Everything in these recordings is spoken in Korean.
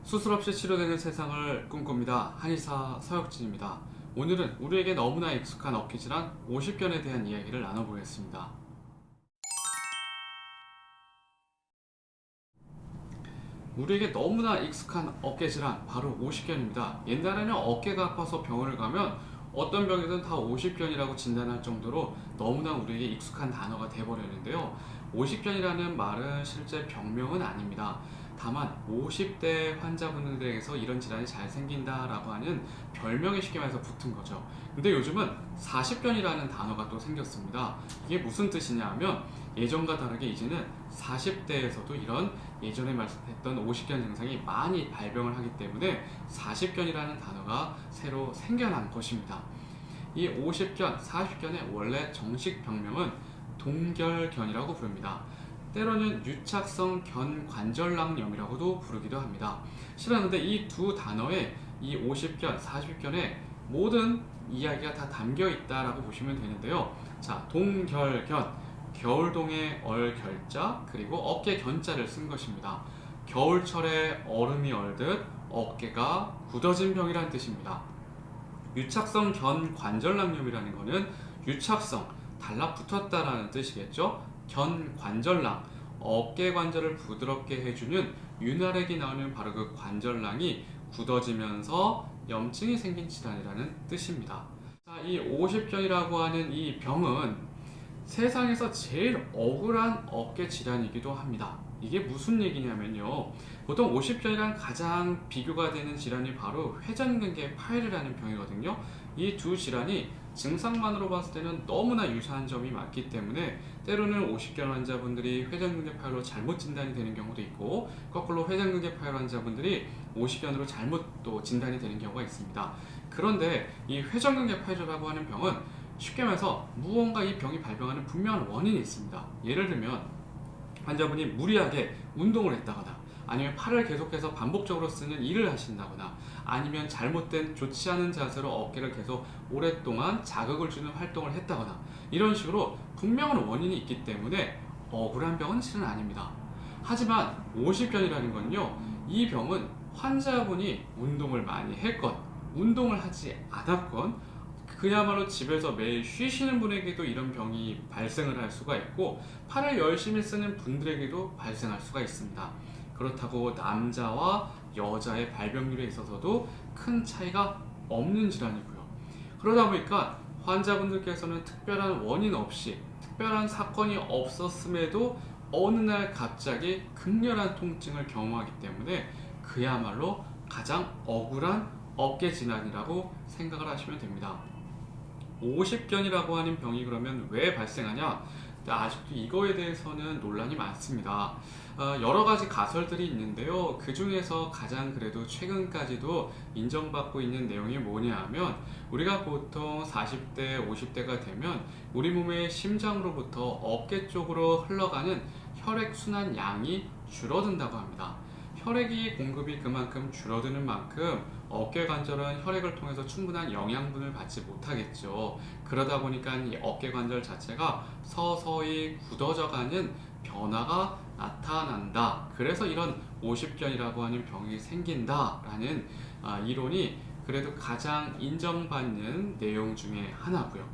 수술 없이 치료되는 세상을 꿈꿉니다. 한의사 서혁진입니다. 오늘은 우리에게 너무나 익숙한 어깨질환 50견에 대한 이야기를 나눠보겠습니다. 우리에게 너무나 익숙한 어깨질환 바로 50견입니다. 옛날에는 어깨가 아파서 병원을 가면 어떤 병이든 다 50견이라고 진단할 정도로 너무나 우리에게 익숙한 단어가 돼버렸는데요. 50견이라는 말은 실제 병명은 아닙니다. 다만 50대 환자분들에게서 이런 질환이 잘 생긴다라고 하는 별명이 쉽게 말해서 붙은 거죠. 근데 요즘은 40견이라는 단어가 또 생겼습니다. 이게 무슨 뜻이냐 하면 예전과 다르게 이제는 40대에서도 이런 예전에 말씀했던 50견 증상이 많이 발병을 하기 때문에 40견이라는 단어가 새로 생겨난 것입니다. 이 50견, 40견의 원래 정식 병명은 동결견이라고 부릅니다. 때로는 유착성 견관절낭염이라고도 부르기도 합니다. 실은 이 두 단어에 이 50견, 40견의 모든 이야기가 다 담겨 있다라고 보시면 되는데요. 자, 동결견, 겨울동에 얼결자 그리고 어깨 견자를 쓴 것입니다. 겨울철에 얼음이 얼듯 어깨가 굳어진 병이라는 뜻입니다. 유착성 견관절낭염이라는 것은 유착성, 달라붙었다라는 뜻이겠죠. 견관절낭, 어깨 관절을 부드럽게 해주는 윤활액이 나오는 바로 그 관절낭이 굳어지면서 염증이 생긴 질환이라는 뜻입니다. 자, 이 50견이라고 하는 이 병은 세상에서 제일 억울한 어깨 질환이기도 합니다. 이게 무슨 얘기냐면요. 보통 50견이랑 가장 비교가 되는 질환이 바로 회전근개 파열이라는 병이거든요. 이 두 질환이 증상만으로 봤을 때는 너무나 유사한 점이 많기 때문에 때로는 50견 환자분들이 회전근개 파열로 잘못 진단이 되는 경우도 있고, 거꾸로 회전근개 파열 환자분들이 50견으로 잘못 또 진단이 되는 경우가 있습니다. 그런데 이 회전근개 파열이라고 하는 병은 쉽게 말해서 무언가 이 병이 발병하는 분명한 원인이 있습니다. 예를 들면 환자분이 무리하게 운동을 했다거나, 아니면 팔을 계속해서 반복적으로 쓰는 일을 하신다거나, 아니면 잘못된 좋지 않은 자세로 어깨를 계속 오랫동안 자극을 주는 활동을 했다거나, 이런 식으로 분명한 원인이 있기 때문에 억울한 병은 실은 아닙니다. 하지만 50견이라는 건요, 이 병은 환자분이 운동을 많이 했건 운동을 하지 않았건 그야말로 집에서 매일 쉬시는 분에게도 이런 병이 발생을 할 수가 있고, 팔을 열심히 쓰는 분들에게도 발생할 수가 있습니다. 그렇다고 남자와 여자의 발병률에 있어서도 큰 차이가 없는 질환이고요. 그러다 보니까 환자분들께서는 특별한 원인 없이, 특별한 사건이 없었음에도 어느 날 갑자기 극렬한 통증을 경험하기 때문에 그야말로 가장 억울한 어깨 질환이라고 생각을 하시면 됩니다. 50견이라고 하는 병이 그러면 왜 발생하냐? 아직도 이거에 대해서는 논란이 많습니다. 여러 가지 가설들이 있는데요. 그 중에서 가장 그래도 최근까지도 인정받고 있는 내용이 뭐냐 하면, 우리가 보통 40대, 50대가 되면 우리 몸의 심장으로부터 어깨 쪽으로 흘러가는 혈액순환 양이 줄어든다고 합니다. 혈액이 공급이 그만큼 줄어드는 만큼 어깨 관절은 혈액을 통해서 충분한 영양분을 받지 못하겠죠. 그러다 보니까 이 어깨 관절 자체가 서서히 굳어져가는 변화가 나타난다. 그래서 이런 50견이라고 하는 병이 생긴다라는 이론이 그래도 가장 인정받는 내용 중에 하나고요.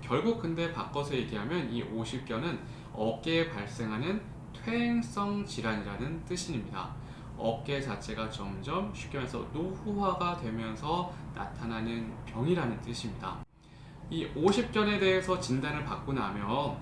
결국 근데 바꿔서 얘기하면 이 50견은 어깨에 발생하는 퇴행성 질환이라는 뜻입니다. 어깨 자체가 점점 쉽게 말해서 노후화가 되면서 나타나는 병이라는 뜻입니다. 이 50견에 대해서 진단을 받고 나면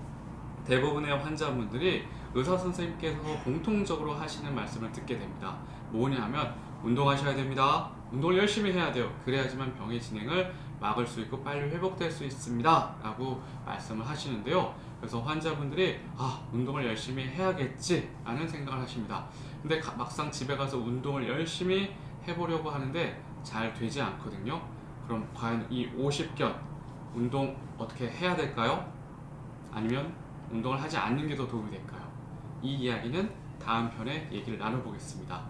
대부분의 환자분들이 의사 선생님께서 공통적으로 하시는 말씀을 듣게 됩니다. 뭐냐면 운동하셔야 됩니다. 운동을 열심히 해야 돼요. 그래야지만 병의 진행을 막을 수 있고 빨리 회복될 수 있습니다. 라고 말씀을 하시는데요. 그래서 환자분들이 운동을 열심히 해야겠지 라는 생각을 하십니다. 근데 막상 집에 가서 운동을 열심히 해보려고 하는데 잘 되지 않거든요. 그럼 과연 이 50견 운동 어떻게 해야 될까요? 아니면 운동을 하지 않는 게 더 도움이 될까요? 이 이야기는 다음 편에 얘기를 나눠보겠습니다.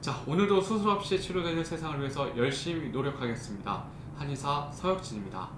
자, 오늘도 수술 없이 치료되는 세상을 위해서 열심히 노력하겠습니다. 한의사 서혁진입니다.